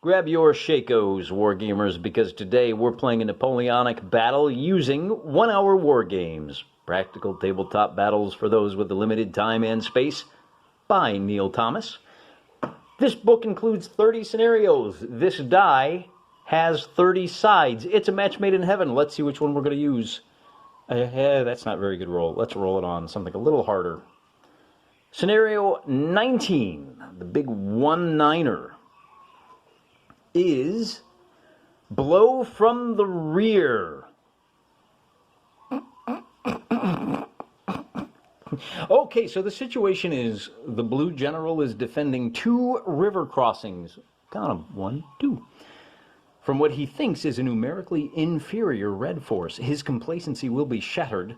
Grab your Shakos, Wargamers, because today we're playing a Napoleonic battle using 1-hour Wargames. Practical tabletop battles for those with the limited time and space by Neil Thomas. This book includes 30 scenarios. This die has 30 sides. It's a match made in heaven. Let's see which one we're going to use. That's not a very good roll. Let's roll it on something a little harder. Scenario 19, the big 1-9er, is blow from the rear. Okay, so the situation is the blue general is defending 2 river crossings. Count them, 1, 2. From what he thinks is a numerically inferior red force. His complacency will be shattered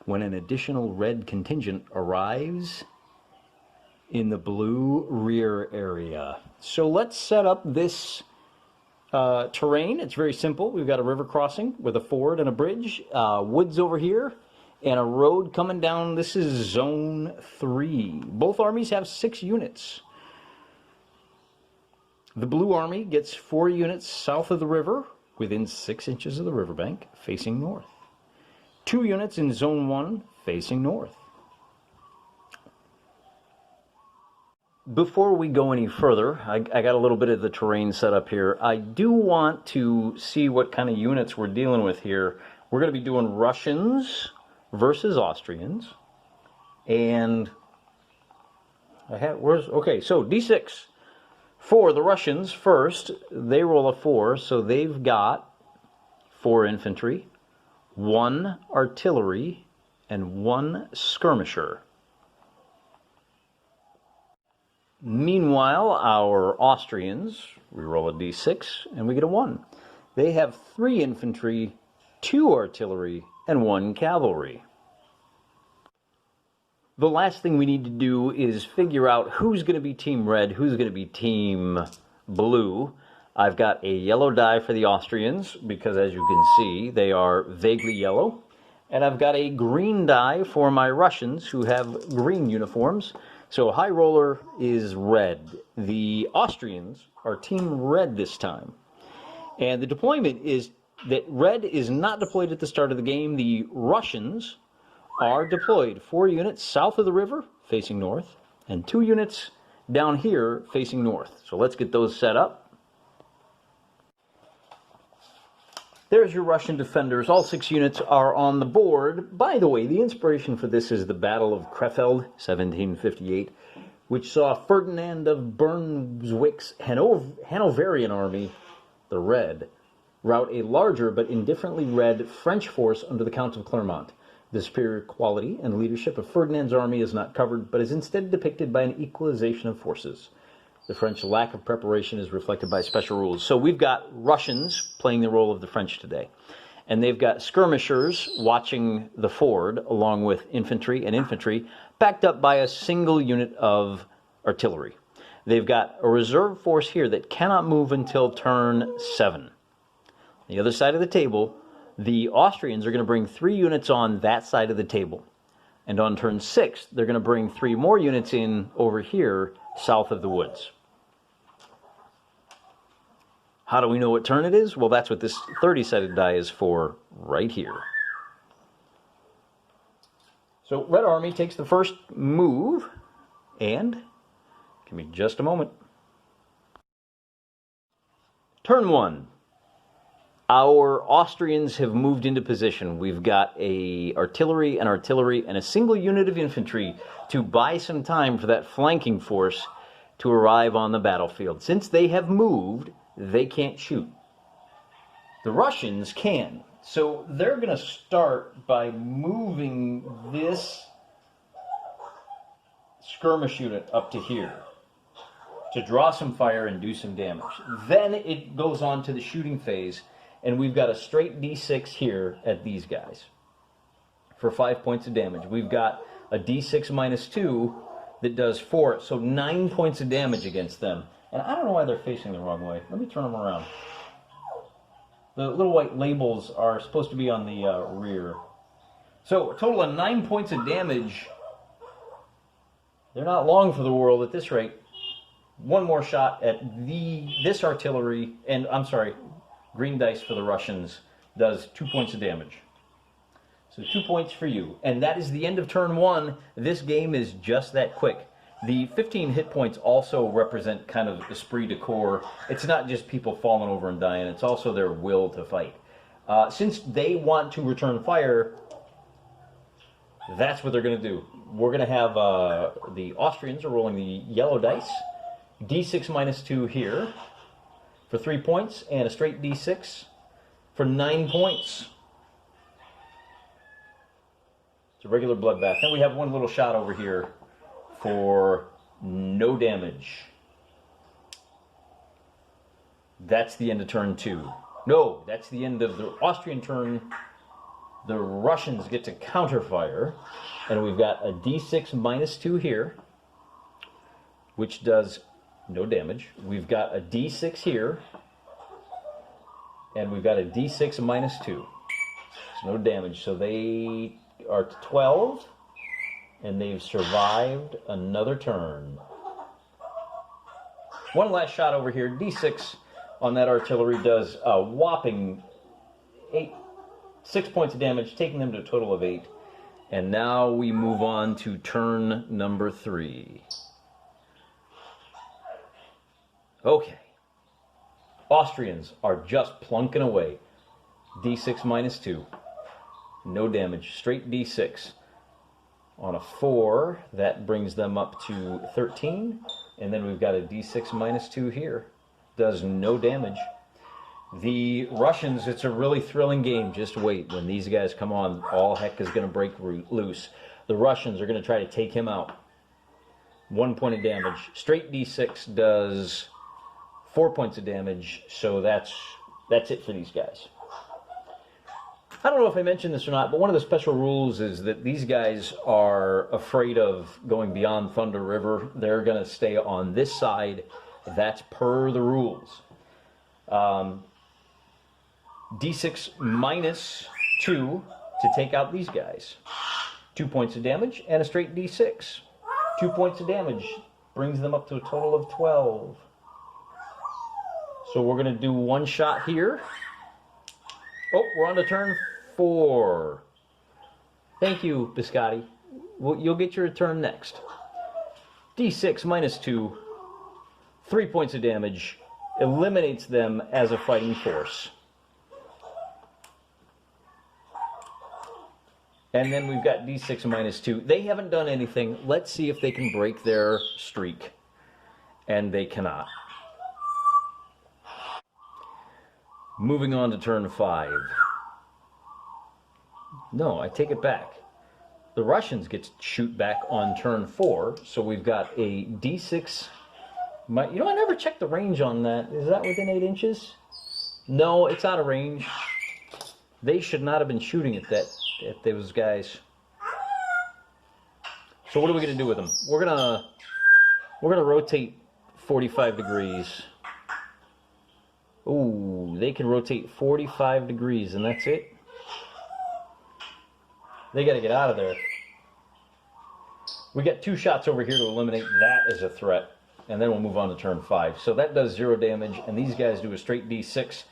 when an additional red contingent arrives in the blue rear area. So let's set up this terrain. It's very simple. We've got a river crossing with a ford and a bridge, woods over here, and a road coming down. This is zone 3. Both armies have 6 units. The blue army gets 4 units south of the river, within 6 inches of the riverbank, facing north. 2 units in zone 1, facing north. Before we go any further, I got a little bit of the terrain set up here. I do want to see what kind of units we're dealing with here. We're going to be doing Russians versus Austrians. And okay, so D6. For the Russians, first, they roll a 4, so they've got 4 infantry, 1 artillery, and 1 skirmisher. Meanwhile, our Austrians, we roll a d6, and we get a 1. They have 3 infantry, 2 artillery, and 1 cavalry. The last thing we need to do is figure out who's going to be Team Red, who's going to be Team Blue. I've got a yellow die for the Austrians, because as you can see, they are vaguely yellow. And I've got a green die for my Russians, who have green uniforms. So high roller is red. The Austrians are Team Red this time. And the deployment is that red is not deployed at the start of the game. The Russians are deployed 4 units south of the river, facing north, and 2 units down here, facing north. So let's get those set up. There's your Russian defenders. All 6 units are on the board. By the way, the inspiration for this is the Battle of Krefeld, 1758, which saw Ferdinand of Brunswick's Hanoverian army, the Red, rout a larger but indifferently red French force under the Count of Clermont. The superior quality and leadership of Ferdinand's army is not covered, but is instead depicted by an equalization of forces. The French lack of preparation is reflected by special rules. So we've got Russians playing the role of the French today. And they've got skirmishers watching the ford, along with infantry and infantry, backed up by a single unit of artillery. They've got a reserve force here that cannot move until turn 7. On the other side of the table, the Austrians are going to bring 3 units on that side of the table. And on turn 6, they're going to bring 3 more units in over here, south of the woods. How do we know what turn it is? Well, that's what this 30-sided die is for right here. So Red Army takes the first move, and give me just a moment. Turn 1. Our Austrians have moved into position. We've got an artillery, and a single unit of infantry to buy some time for that flanking force to arrive on the battlefield. Since they have moved, they can't shoot. The Russians can. So they're going to start by moving this skirmish unit up to here to draw some fire and do some damage. Then it goes on to the shooting phase. And we've got a straight D6 here at these guys for 5 points of damage. We've got a D6 minus 2 that does 4, so 9 points of damage against them. And I don't know why they're facing the wrong way. Let me turn them around. The little white labels are supposed to be on the rear. So a total of 9 points of damage. They're not long for the world at this rate. one more shot at this artillery, and I'm sorry, green dice for the Russians does 2 points of damage. So 2 points for you. And that is the end of turn one. This game is just that quick. The 15 hit points also represent kind of esprit de corps. It's not just people falling over and dying, it's also their will to fight. Since they want to return fire, that's what they're going to do. We're going to have the Austrians are rolling the yellow dice. D6 minus 2 here for 3 points, and a straight D6 for 9 points. It's a regular bloodbath. Then we have one little shot over here for no damage. That's the end of turn 2. No, that's the end of the Austrian turn. The Russians get to counterfire, and we've got a D6 minus 2 here, which does no damage. We've got a D6 here, and we've got a D6 minus 2. It's no damage, so they are 12, and they've survived another turn. One last shot over here. D6 on that artillery does a whopping 6 points of damage, taking them to a total of 8. And now we move on to turn number 3. Okay. Austrians are just plunking away. D6 minus 2. No damage. Straight D6. On a 4, that brings them up to 13. And then we've got a D6 minus 2 here. Does no damage. The Russians, it's a really thrilling game. Just wait. When these guys come on, all heck is going to break loose. The Russians are going to try to take him out. 1 point of damage. Straight D6 does 4 points of damage, so that's it for these guys. I don't know if I mentioned this or not, but one of the special rules is that these guys are afraid of going beyond Thunder River. They're going to stay on this side. That's per the rules. D6 minus 2 to take out these guys. 2 points of damage and a straight D6. 2 points of damage brings them up to a total of 12. So we're going to do one shot here. Oh, we're on to turn 4. Thank you, Biscotti. You'll get your turn next. D6 minus 2. 3 points of damage. Eliminates them as a fighting force. And then we've got D6 minus 2. They haven't done anything. Let's see if they can break their streak. And they cannot. Moving on to turn 5. No, I take it back. The Russians get to shoot back on turn 4. So we've got a D6. I never checked the range on that. Is that within 8 inches? No, it's out of range. They should not have been shooting at those guys. So what are we going to do with them? We're gonna rotate 45 degrees. Ooh, they can rotate 45 degrees, and that's it. They got to get out of there. We got 2 shots over here to eliminate that as a threat, and then we'll move on to turn 5. So that does 0 damage, and these guys do a straight D6.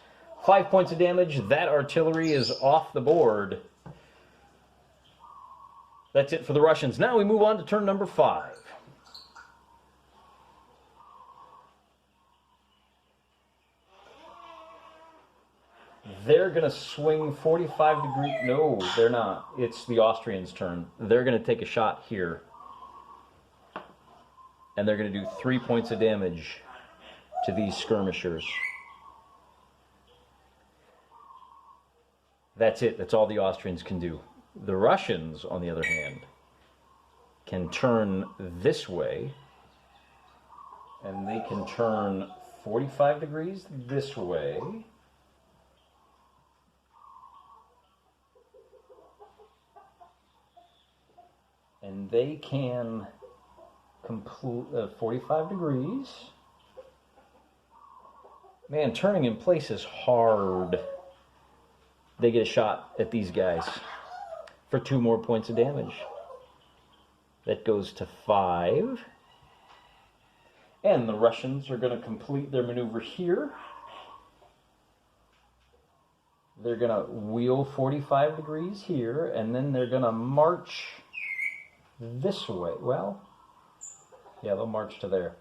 5 points of damage. That artillery is off the board. That's it for the Russians. Now we move on to turn number 5. They're going to swing 45 degrees. No, they're not. It's the Austrians' turn. They're going to take a shot here. And they're going to do 3 points of damage to these skirmishers. That's it. That's all the Austrians can do. The Russians, on the other hand, can turn this way. And they can turn 45 degrees this way. And they can complete 45 degrees. Man, turning in place is hard. They get a shot at these guys for 2 more points of damage. That goes to 5. And the Russians are going to complete their maneuver here. They're going to wheel 45 degrees here, and then they're going to march this way. Well, yeah, they'll march to there.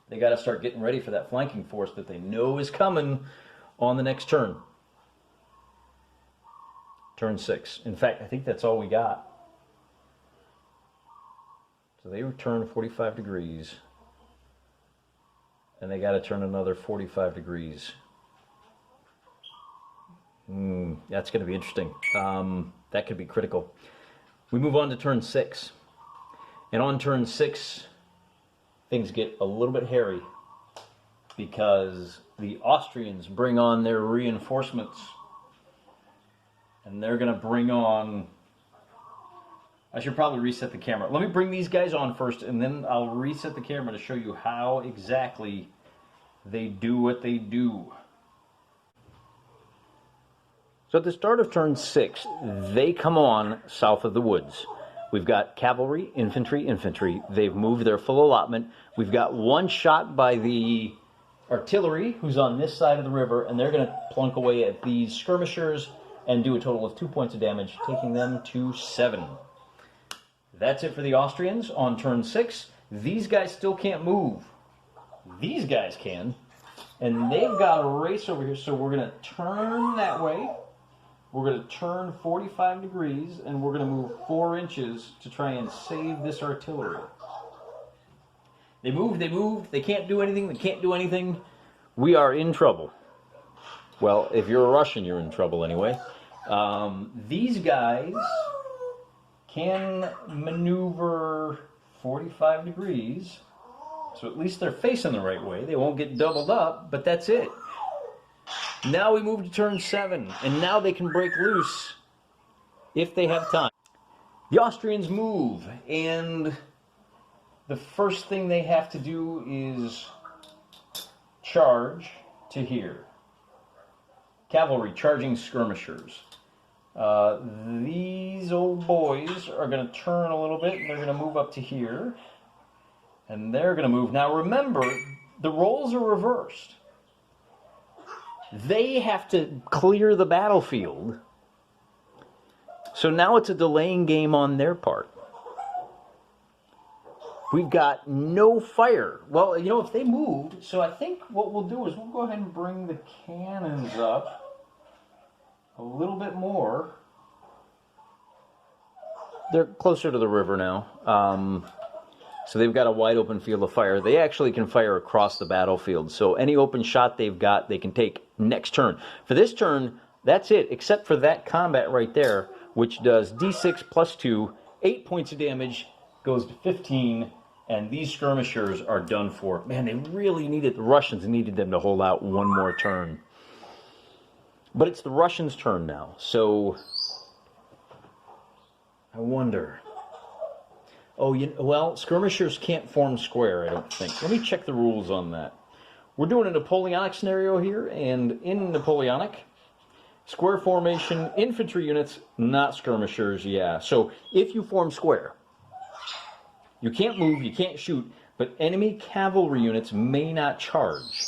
They got to start getting ready for that flanking force that they know is coming on the next turn. Turn 6. In fact, I think that's all we got. So they return 45 degrees. And they got to turn another 45 degrees. That's going to be interesting. That could be critical. We move on to turn 6. And on turn 6, things get a little bit hairy because the Austrians bring on their reinforcements. And they're going to bring on... I should probably reset the camera. Let me bring these guys on first, and then I'll reset the camera to show you how exactly they do what they do. So at the start of turn 6, they come on south of the woods. We've got cavalry, infantry, infantry. They've moved their full allotment. We've got one shot by the artillery, who's on this side of the river, and they're going to plunk away at these skirmishers and do a total of 2 points of damage, taking them to 7. That's it for the Austrians on turn 6. These guys still can't move. These guys can. And they've got a race over here, so we're going to turn that way. We're going to turn 45 degrees, and we're going to move 4 inches to try and save this artillery. They move, they can't do anything, We are in trouble. Well, if you're a Russian, you're in trouble anyway. These guys can maneuver 45 degrees, so at least they're facing the right way. They won't get doubled up, but that's it. Now we move to turn 7, and now they can break loose if they have time. The Austrians move, and the first thing they have to do is charge to here. Cavalry charging skirmishers. These old boys are going to turn a little bit, and they're going to move up to here. And they're going to move. Now remember, the roles are reversed. They have to clear the battlefield. So now it's a delaying game on their part. We've got no fire. Well, you know, if they moved, so I think what we'll do is we'll go ahead and bring the cannons up a little bit more. They're closer to the river now. So they've got a wide open field of fire. They actually can fire across the battlefield. So any open shot they've got, they can take next turn. For this turn, that's it, except for that combat right there, which does D6 plus 2, 8 points of damage, goes to 15, and these skirmishers are done for. Man, they really needed, the Russians needed them to hold out one more turn. But it's the Russians' turn now, so I wonder. Oh, well, skirmishers can't form square, I don't think. Let me check the rules on that. We're doing a Napoleonic scenario here, and in Napoleonic, square formation, infantry units, not skirmishers, yeah. So if you form square, you can't move, you can't shoot, but enemy cavalry units may not charge.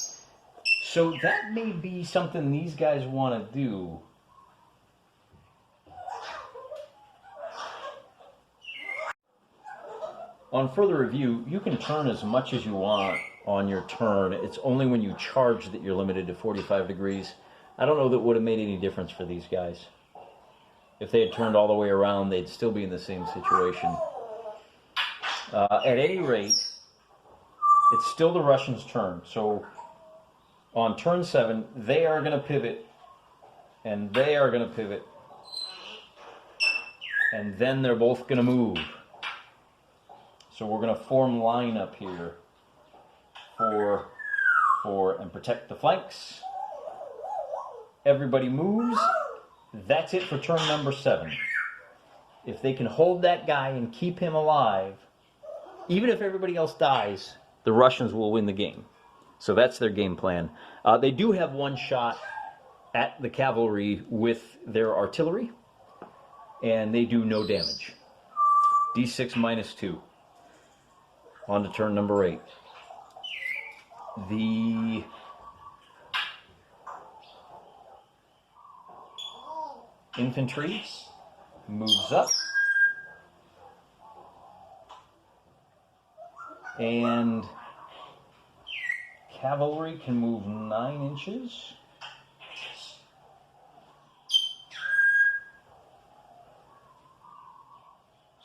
So that may be something these guys want to do. On further review, you can turn as much as you want on your turn. It's only when you charge that you're limited to 45 degrees. I don't know that would have made any difference for these guys. If they had turned all the way around, they'd still be in the same situation. At any rate, it's still the Russians' turn. So on turn 7, they are going to pivot, and they are going to pivot, and then they're both going to move. So we're going to form line up here and protect the flanks. Everybody moves. That's it for turn number 7. If they can hold that guy and keep him alive, even if everybody else dies, the Russians will win the game. So that's their game plan. They do have one shot at the cavalry with their artillery, and they do no damage. D6 minus 2. On to turn number 8. The infantry moves up. And cavalry can move 9 inches.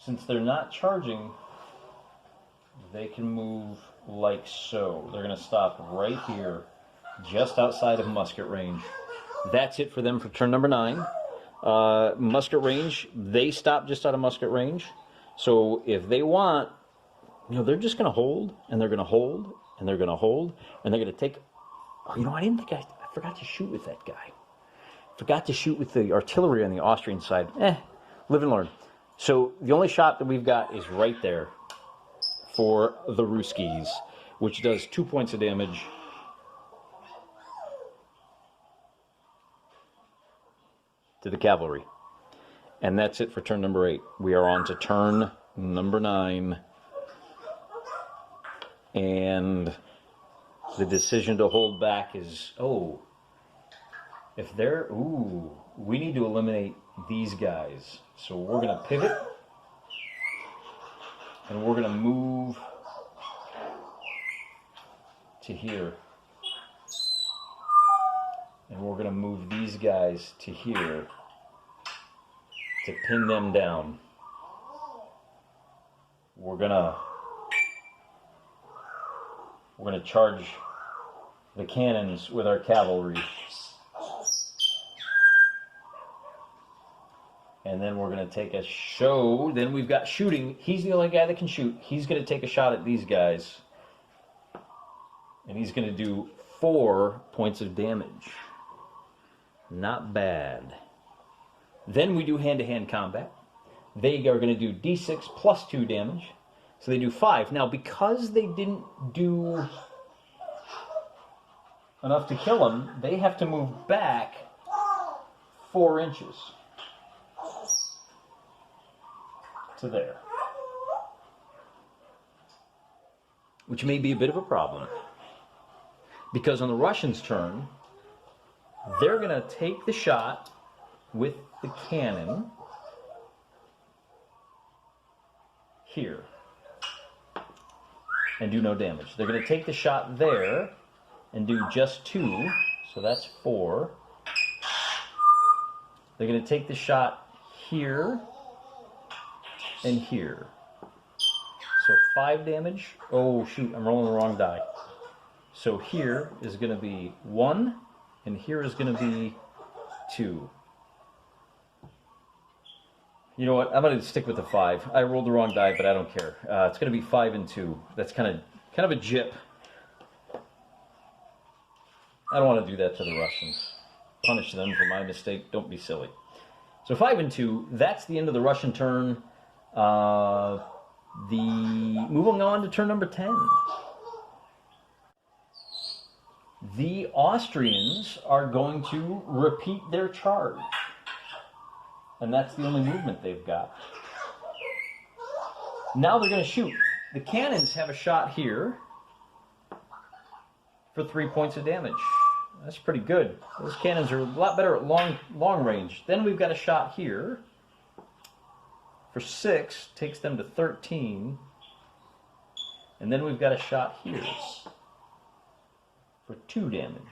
Since they're not charging, they can move like so. They're going to stop right here, just outside of musket range. That's it for them for turn number 9. Musket range, they stop just out of musket range. So if they want, they're just going to hold, and they're going to hold, and they're going to hold, and they're going to take... Oh, I didn't think I forgot to shoot with that guy. Forgot to shoot with the artillery on the Austrian side. Live and learn. So the only shot that we've got is right there for the Ruskies, which does 2 points of damage. To the cavalry. And that's it for turn number 8. We are on to turn number 9. And the decision to hold back is, we need to eliminate these guys. So we're going to pivot, and we're going to move to here. And we're going to move these guys to here to pin them down. We're going to charge the cannons with our cavalry. And then we're going to take a show. Then we've got shooting. He's the only guy that can shoot. He's going to take a shot at these guys. And he's going to do 4 points of damage. Not bad. Then we do hand-to-hand combat. They are going to do d6 plus 2 damage. So they do 5. Now, because they didn't do enough to kill him, they have to move back 4 inches to there. Which may be a bit of a problem. Because on the Russians' turn, they're going to take the shot with the cannon here and do no damage. They're going to take the shot there and do just 2, so that's 4. They're going to take the shot here and here. So 5 damage. Oh, shoot, I'm rolling the wrong die. So here is going to be 1, and here is going to be 2. You know what? I'm going to stick with the 5. I rolled the wrong die, but I don't care. It's going to be 5 and 2. That's kind of a jip. I don't want to do that to the Russians. Punish them for my mistake. Don't be silly. So 5 and 2. That's the end of the Russian turn. Moving on to turn number 10. The Austrians are going to repeat their charge. And that's the only movement they've got. Now they're going to shoot. The cannons have a shot here for 3 points of damage. That's pretty good. Those cannons are a lot better at long range. Then we've got a shot here for 6, takes them to 13. And then we've got a shot here for 2 damage.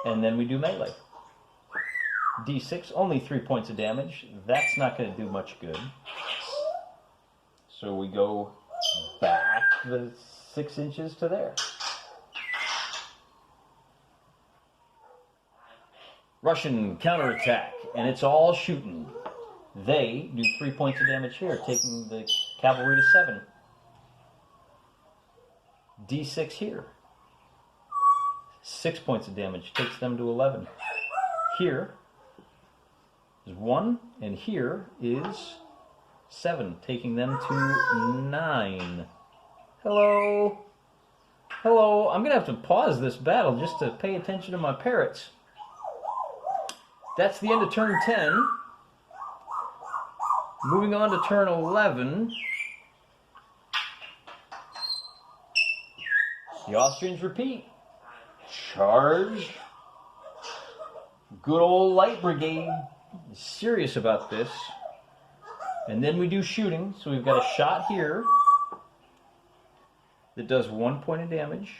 And then we do melee. D6, only 3 points of damage. That's not going to do much good. So we go back the 6 inches to there. Russian counterattack, and it's all shooting. They do 3 points of damage here, taking the cavalry to 7. D6 here. 6 points of damage, takes them to 11. Here is 1, and here is 7, taking them to 9. Hello? Hello? I'm going to have to pause this battle just to pay attention to my parrots. That's the end of turn 10. Moving on to turn 11. The Austrians repeat. Charge. Good old light brigade. Serious about this. And then we do shooting. So we've got a shot here that does 1 point of damage.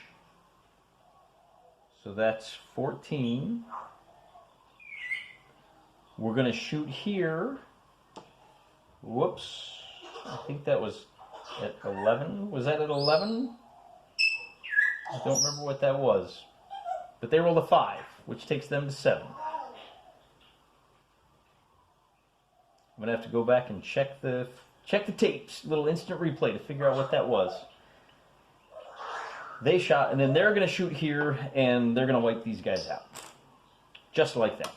So that's 14. We're going to shoot here. Whoops. I think that was at 11. Was that at 11? I don't remember what that was. But they rolled a 5, which takes them to 7. I'm going to have to go back and check the tapes, little instant replay to figure out what that was. They shot, and then they're going to shoot here, and they're going to wipe these guys out. Just like that.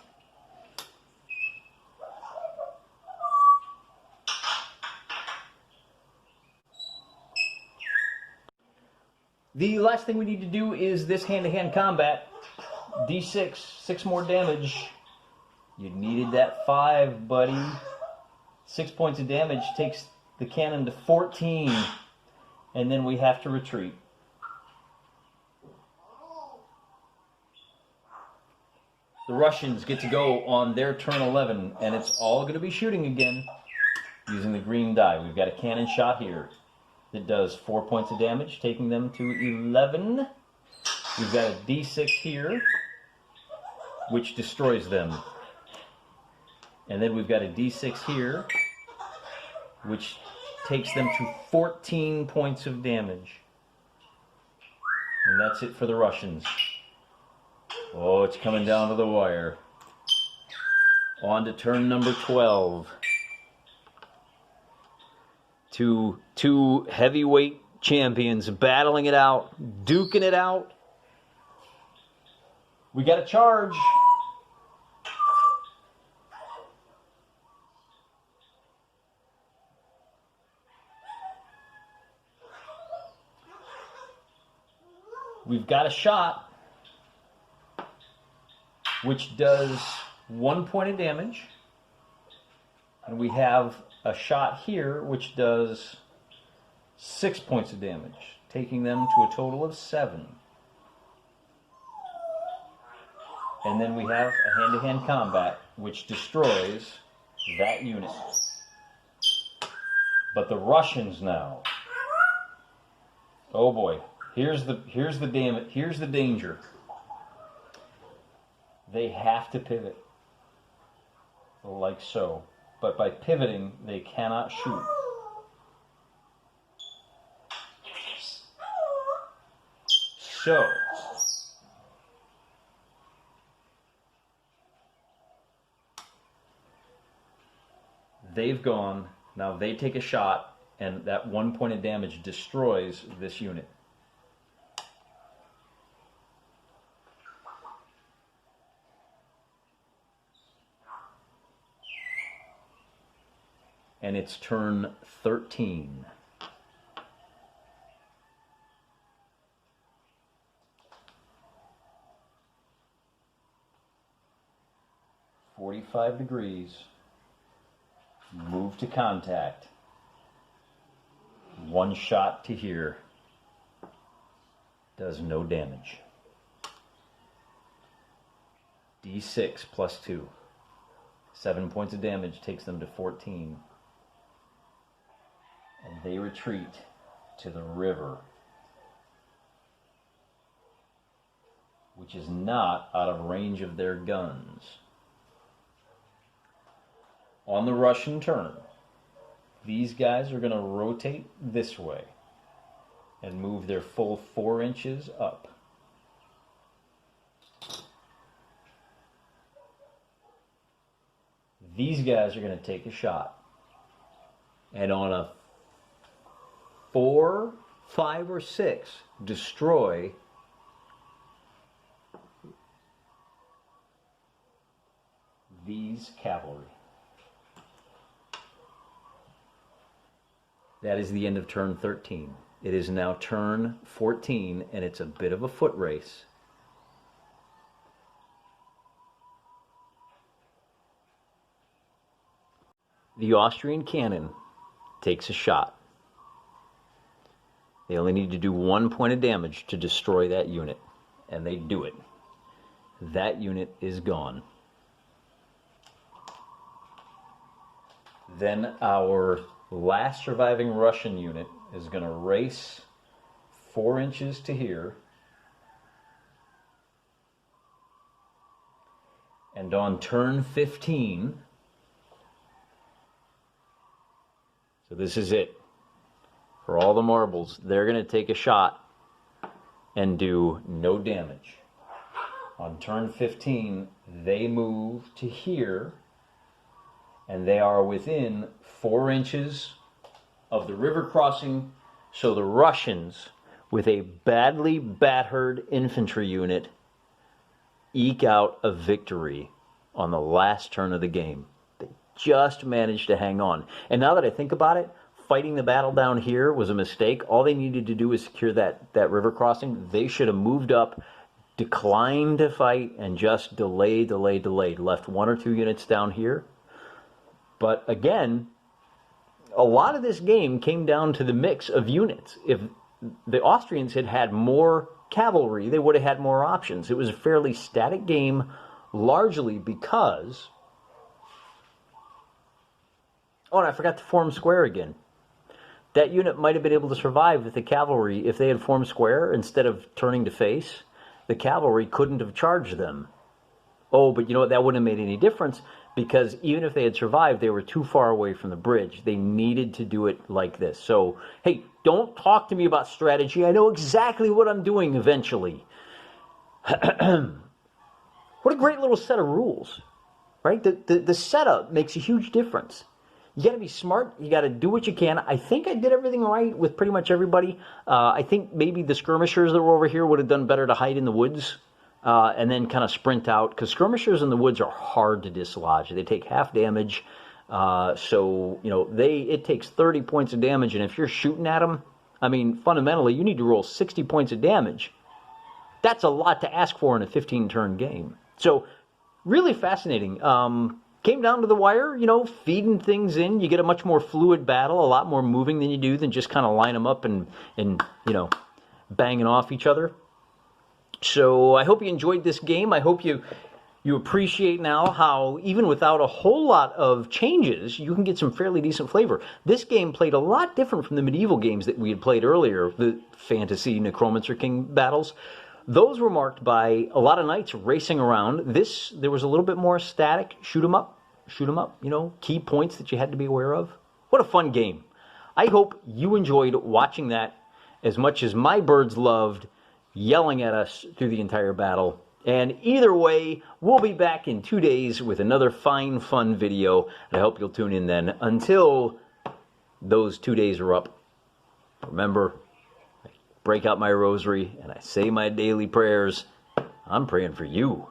The last thing we need to do is this hand-to-hand combat. D6, 6 more damage. You needed that 5, buddy. 6 points of damage takes the cannon to 14. And then we have to retreat. The Russians get to go on their turn 11, and it's all going to be shooting again using the green die. We've got a cannon shot here that does 4 points of damage, taking them to 11. We've got a D6 here, which destroys them. And then we've got a D6 here, which takes them to 14 points of damage. And that's it for the Russians. Oh, it's coming down to the wire. On to turn number 12. Two heavyweight champions battling it out, duking it out. We got a charge. We've got a shot, which does 1 point of damage. And we have a shot here, which does 6 points of damage, taking them to a total of 7. And then we have a hand-to-hand combat, which destroys that unit. But the Russians now. Oh boy, here's the danger. They have to pivot, like so. But by pivoting, they cannot shoot. So, they've gone. Now they take a shot, and that 1 point of damage destroys this unit. And it's turn 13. .45 degrees. Move to contact. One shot to here. Does no damage. D6 plus 2. 7 points of damage takes them to 14. And they retreat to the river, which is not out of range of their guns. On the Russian turn, these guys are going to rotate this way and move their full 4 inches up. These guys are going to take a shot. And on a 4, 5, or 6, destroy these cavalry. That is the end of turn 13. It is now turn 14, and it's a bit of a foot race. the Austrian cannon takes a shot. They only need to do 1 point of damage to destroy that unit, and they do it. That unit is gone. Then our last surviving Russian unit is going to race 4 inches to here. And on turn 15, so this is it. For all the marbles, they're going to take a shot and do no damage. On turn 15, they move to here, and they are within 4 inches of the river crossing, so the Russians, with a badly battered infantry unit, eke out a victory on the last turn of the game. They just managed to hang on. And now that I think about it, fighting the battle down here was a mistake. All they needed to do was secure that river crossing. They should have moved up, declined to fight, and just delayed. Left 1 or 2 units down here. But again, a lot of this game came down to the mix of units. If the Austrians had had more cavalry, they would have had more options. It was a fairly static game, largely because... Oh, and I forgot to form square again. That unit might have been able to survive with the cavalry if they had formed square instead of turning to face. The cavalry couldn't have charged them. Oh, but you know what? That wouldn't have made any difference, because even if they had survived, they were too far away from the bridge. They needed to do it like this. So, hey, don't talk to me about strategy. I know exactly what I'm doing eventually. What a great little set of rules, right? The setup makes a huge difference. You got to be smart. You got to do what you can. I think I did everything right with pretty much everybody. I think maybe the skirmishers that were over here would have done better to hide in the woods and then kind of sprint out, because skirmishers in the woods are hard to dislodge. They take half damage. So, you know, it takes 30 points of damage, and if you're shooting at them, I mean, fundamentally, you need to roll 60 points of damage. That's a lot to ask for in a 15-turn game. So, really fascinating. Came down to the wire, you know, feeding things in. You get a much more fluid battle, a lot more moving than you do than just kind of line them up and you know, banging off each other. So I hope you enjoyed this game. I hope you appreciate now how, even without a whole lot of changes, you can get some fairly decent flavor. This game played a lot different from the medieval games that we had played earlier, the fantasy Necromancer King battles. Those were marked by a lot of knights racing around. There was a little bit more static, shoot 'em up, you know, key points that you had to be aware of. What a fun game. I hope you enjoyed watching that as much as my birds loved yelling at us through the entire battle. And either way, we'll be back in 2 days with another fine, fun video. I hope you'll tune in then. Until those 2 days are up, remember, break out my rosary and I say my daily prayers. I'm praying for you.